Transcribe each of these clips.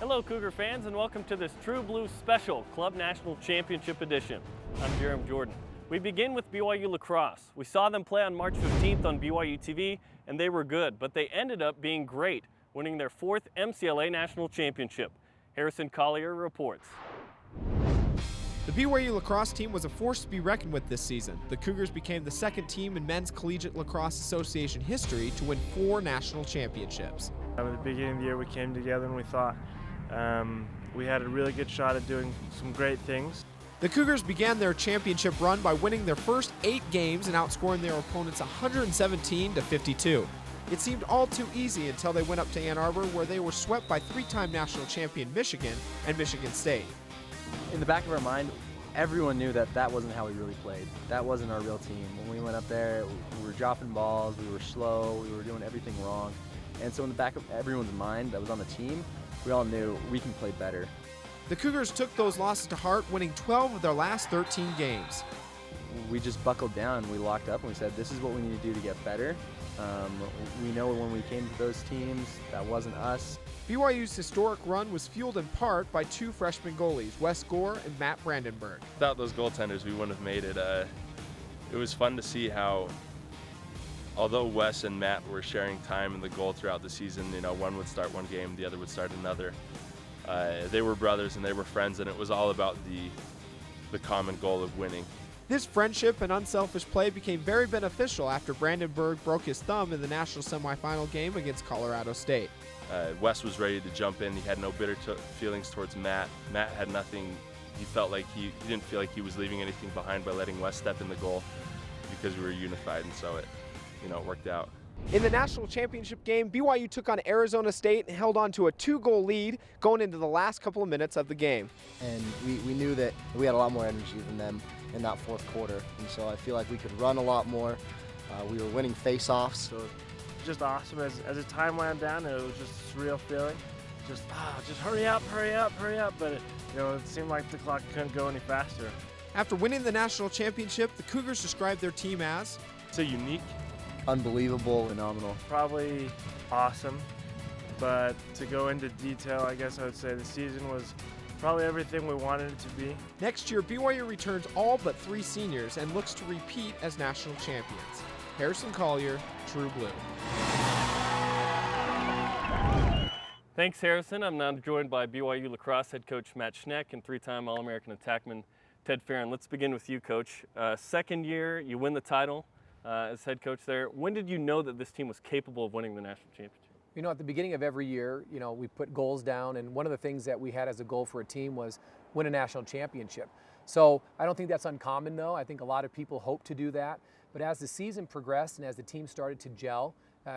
Hello Cougar fans and welcome to this True Blue Special Club National Championship Edition. I'm Jeremy Jordan. We begin with BYU Lacrosse. We saw them play on March 15th on BYU TV and they were good, but they ended up being great, winning their 4th MCLA National Championship. Harrison Collier reports. The BYU lacrosse team was a force to be reckoned with this season. The Cougars became the second team in Men's Collegiate Lacrosse Association history to win 4 national championships. At the beginning of the year we came together and we thought we had a really good shot at doing some great things. The Cougars began their championship run by winning their first 8 games and outscoring their opponents 117-52. It seemed all too easy until they went up to Ann Arbor, where they were swept by 3-time national champion Michigan and Michigan State. In the back of our mind, everyone knew that that wasn't how we really played. That wasn't our real team. When we went up there, we were dropping balls, we were slow, we were doing everything wrong. And so in the back of everyone's mind that was on the team, we all knew we can play better. The Cougars took those losses to heart, winning 12 of their last 13 games. We just buckled down, we locked up and we said, this is what we need to do to get better. We know when we came to those teams, that wasn't us. BYU's historic run was fueled in part by 2 freshman goalies, Wes Gore and Matt Brandenburg. Without those goaltenders, we wouldn't have made it. It was fun to see how, although Wes and Matt were sharing time in the goal throughout the season, you know, one would start one game, the other would start another. They were brothers and they were friends, and it was all about the common goal of winning. This friendship and unselfish play became very beneficial after Brandenburg broke his thumb in the national semifinal game against Colorado State. Wes was ready to jump in. He had no bitter feelings towards Matt. Matt had nothing. He felt like he didn't feel like he was leaving anything behind by letting Wes step in the goal because we were unified, and so it worked out. In the national championship game, BYU took on Arizona State and held on to a 2-goal lead going into the last couple of minutes of the game. And we knew that we had a lot more energy than them in that 4th quarter. And so I feel like we could run a lot more. We were winning face-offs. So just awesome. As the time wound down, it was just a surreal feeling. Just hurry up. But it seemed like the clock couldn't go any faster. After winning the national championship, the Cougars described their team as It's a unique, unbelievable, phenomenal. Probably awesome, but to go into detail, I guess I would say the season was probably everything we wanted it to be. Next year, BYU returns all but 3 seniors and looks to repeat as national champions. Harrison Collier, True Blue. Thanks Harrison. I'm now joined by BYU Lacrosse head coach Matt Schneck and 3-time All-American attackman Ted Farron. Let's begin with you, Coach. Second year, you win the title as head coach there. When did you know that this team was capable of winning the national championship? You know, at the beginning of every year, we put goals down, and one of the things that we had as a goal for a team was win a national championship. So I don't think that's uncommon, though. I think a lot of people hope to do that. But as the season progressed and as the team started to gel,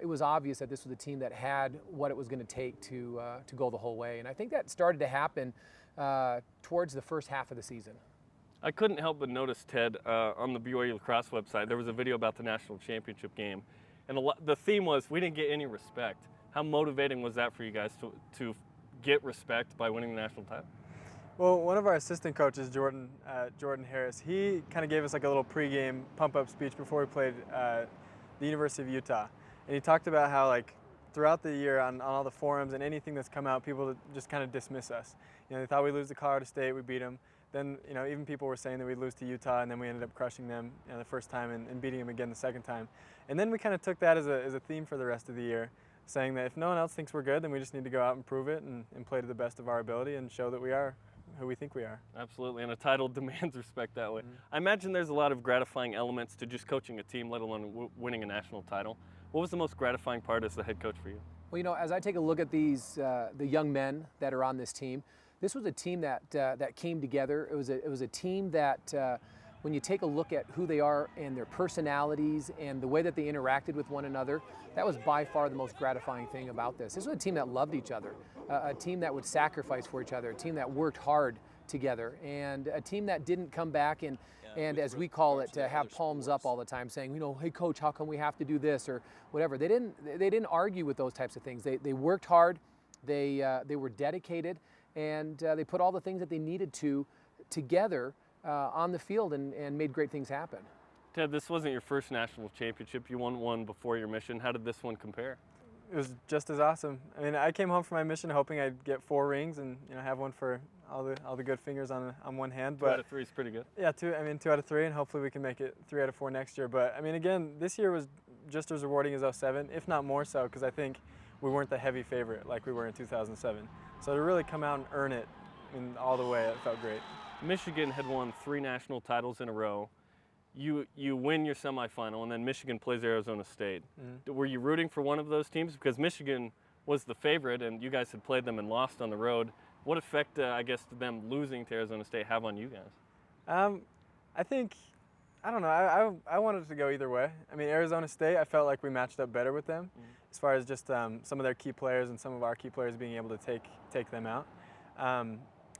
it was obvious that this was a team that had what it was going to take to go the whole way. And I think that started to happen towards the first half of the season. I couldn't help but notice, Ted, on the BYU Lacrosse website, there was a video about the national championship game. And the theme was, we didn't get any respect. How motivating was that for you guys to get respect by winning the national title? Well, one of our assistant coaches, Jordan Harris, he kind of gave us like a little pregame pump-up speech before we played the University of Utah. And he talked about how throughout the year on all the forums and anything that's come out, people just kind of dismiss us. They thought we'd lose to Colorado State, we beat them. Then, even people were saying that we'd lose to Utah, and then we ended up crushing them the first time and beating them again the second time. And then we kind of took that as a theme for the rest of the year, saying that if no one else thinks we're good, then we just need to go out and prove it and play to the best of our ability and show that we are who we think we are. Absolutely, and a title demands respect that way. I imagine there's a lot of gratifying elements to just coaching a team, let alone winning a national title. What was the most gratifying part as the head coach for you? Well, as I take a look at these, the young men that are on this team, this was a team that came together. It was a team that, when you take a look at who they are and their personalities and the way that they interacted with one another, that was by far the most gratifying thing about this. This was a team that loved each other, a team that would sacrifice for each other, a team that worked hard together, and a team that didn't come back and as we call it, to have palms up all the time saying, hey coach, how come we have to do this or whatever. They didn't argue with those types of things. They worked hard, they were dedicated, and they put all the things that they needed to together on the field and made great things happen. Ted, this wasn't your first national championship. You won one before your mission. How did this one compare? It was just as awesome. I mean, I came home from my mission hoping I'd get 4 rings and have one for all the good fingers on one hand. But 2 out of 3 is pretty good. Yeah, 2 out of 3, and hopefully we can make it 3 out of 4 next year. But I mean, again, this year was just as rewarding as 07, if not more so, because I think we weren't the heavy favorite like we were in 2007. So to really come out and earn it all the way, it felt great. Michigan had won 3 national titles in a row. You win your semifinal, and then Michigan plays Arizona State. Mm-hmm. Were you rooting for one of those teams? Because Michigan was the favorite, and you guys had played them and lost on the road. What effect, I guess, did them losing to Arizona State have on you guys? I think, I don't know, I wanted it to go either way. I mean, Arizona State, I felt like we matched up better with them as far as just some of their key players and some of our key players being able to take them out.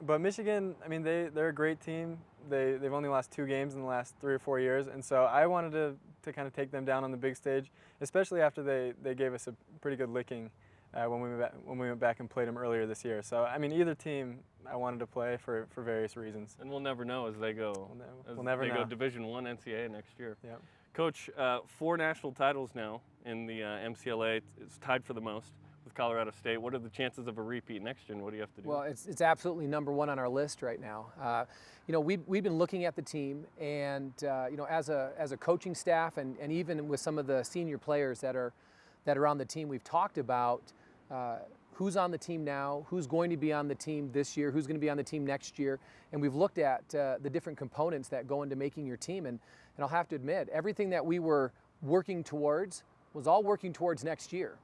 But Michigan, I mean, they're a great team. They've only lost 2 games in the last 3 or 4 years, and so I wanted to kind of take them down on the big stage, especially after they gave us a pretty good licking when we went back and played them earlier this year. So I mean, either team I wanted to play for various reasons. And we'll never know as they go. We'll never know. Go Division I NCAA next year. Yeah. Coach, 4 national titles now in the MCLA. It's tied for the most with Colorado State. What are the chances of a repeat next year, and what do you have to do? Well, it's absolutely number 1 on our list right now. We've been looking at the team, and as a coaching staff, and even with some of the senior players that are on the team, we've talked about who's on the team now, who's going to be on the team this year, who's going to be on the team next year, and we've looked at the different components that go into making your team. And I'll have to admit, everything that we were working towards was all working towards next year.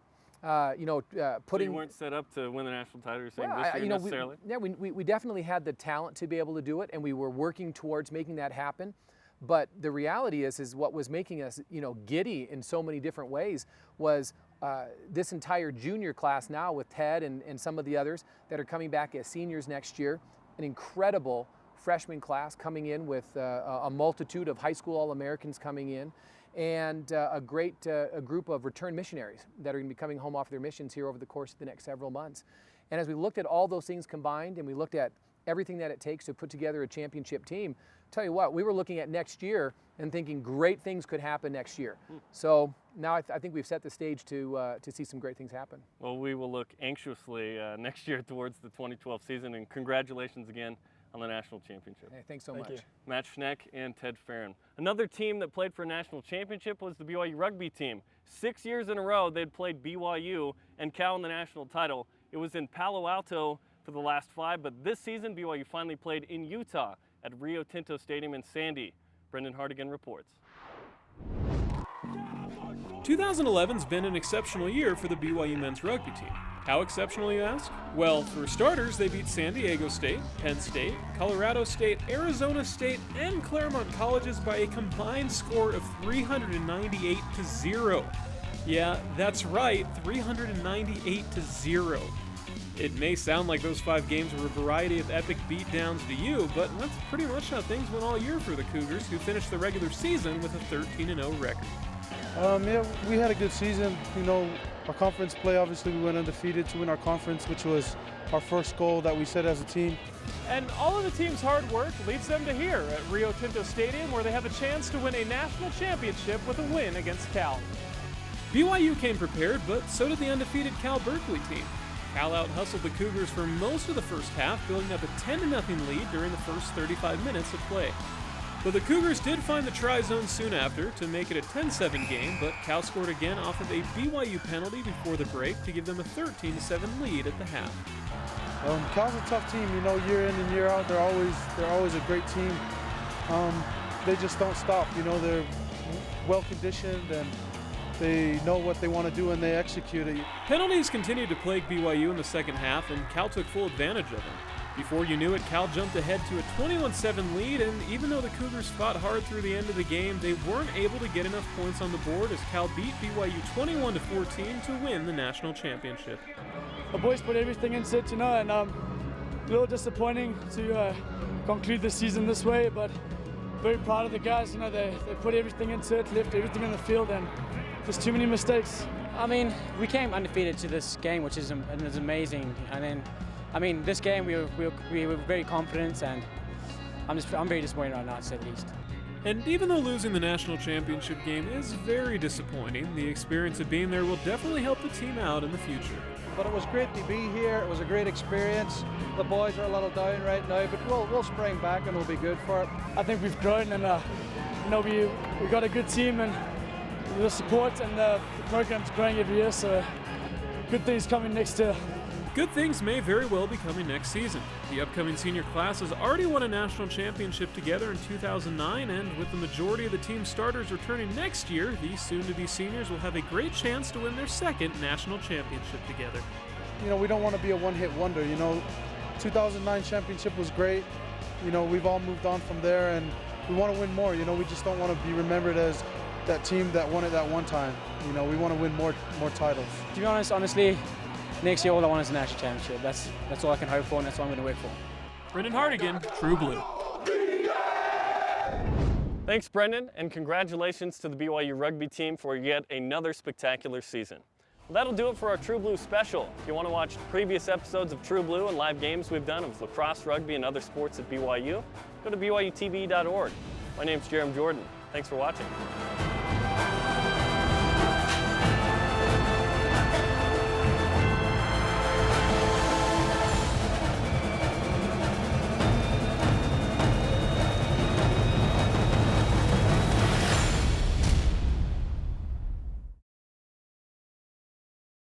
Putting. So you weren't set up to win the national title, you're saying, this year necessarily? We definitely had the talent to be able to do it, and we were working towards making that happen. But the reality is what was making us, giddy in so many different ways was this entire junior class now with Ted and some of the others that are coming back as seniors next year, an incredible freshman class coming in with a multitude of high school All-Americans coming in, and a great group of return missionaries that are going to be coming home off their missions here over the course of the next several months. And as we looked at all those things combined, and we looked at everything that it takes to put together a championship team, tell you what, we were looking at next year and thinking great things could happen next year. So now I think we've set the stage to see some great things happen. Well, we will look anxiously next year towards the 2012 season, and congratulations again on the national championship. Hey, thanks so much. You. Matt Schneck and Ted Farron. Another team that played for a national championship was the BYU Rugby team. 6 years in a row, they'd played BYU and Cal in the national title. It was in Palo Alto for the last 5, but this season BYU finally played in Utah at Rio Tinto Stadium in Sandy. Brendan Hardigan reports. 2011's been an exceptional year for the BYU men's rugby team. How exceptional, you ask? Well, for starters, they beat San Diego State, Penn State, Colorado State, Arizona State, and Claremont Colleges by a combined score of 398-0. Yeah, that's right, 398-0. It may sound like those 5 games were a variety of epic beatdowns to you, but that's pretty much how things went all year for the Cougars, who finished the regular season with a 13-0 record. Yeah, we had a good season. Our conference play, obviously we went undefeated to win our conference, which was our first goal that we set as a team. And all of the team's hard work leads them to here at Rio Tinto Stadium, where they have a chance to win a national championship with a win against Cal. BYU came prepared, but so did the undefeated Cal Berkeley team. Cal out-hustled the Cougars for most of the first half, building up a 10-0 lead during the first 35 minutes of play. But the Cougars did find the try zone soon after to make it a 10-7 game, but Cal scored again off of a BYU penalty before the break to give them a 13-7 lead at the half. Cal's a tough team, year in and year out. They're always a great team. They just don't stop. They're well conditioned and they know what they want to do and they execute it. Penalties continued to plague BYU in the second half, and Cal took full advantage of them. Before you knew it, Cal jumped ahead to a 21-7 lead, and even though the Cougars fought hard through the end of the game, they weren't able to get enough points on the board as Cal beat BYU 21-14 to win the national championship. The boys put everything into it, and a little disappointing to conclude the season this way, but very proud of the guys. They put everything into it, left everything in the field, and there's too many mistakes. I mean, we came undefeated to this game, which is amazing, and then this game we were very confident, and I'm very disappointed right now, to say the least. And even though losing the national championship game is very disappointing, the experience of being there will definitely help the team out in the future. But it was great to be here. It was a great experience. The boys are a little down right now, but we'll spring back and we'll be good for it. I think we've grown, and we got a good team, and the support and the program's growing every year. So good things coming next year. Good things may very well be coming next season. The upcoming senior class has already won a national championship together in 2009, and with the majority of the team's starters returning next year, these soon-to-be seniors will have a great chance to win their second national championship together. You know, we don't want to be a one-hit wonder. You know, 2009 championship was great. You know, we've all moved on from there, and we want to win more. You know, we just don't want to be remembered as that team that won it that one time. You know, we want to win more titles. To be honest, honestly, next year all I want is a national championship. That's all I can hope for, and that's what I'm going to work for. Brendan Hardigan, True Blue. Thanks, Brendan, and congratulations to the BYU Rugby team for yet another spectacular season. Well, that'll do it for our True Blue special. If you want to watch previous episodes of True Blue and live games we've done of lacrosse, rugby, and other sports at BYU, go to BYUtv.org. My name's Jeremy Jordan. Thanks for watching.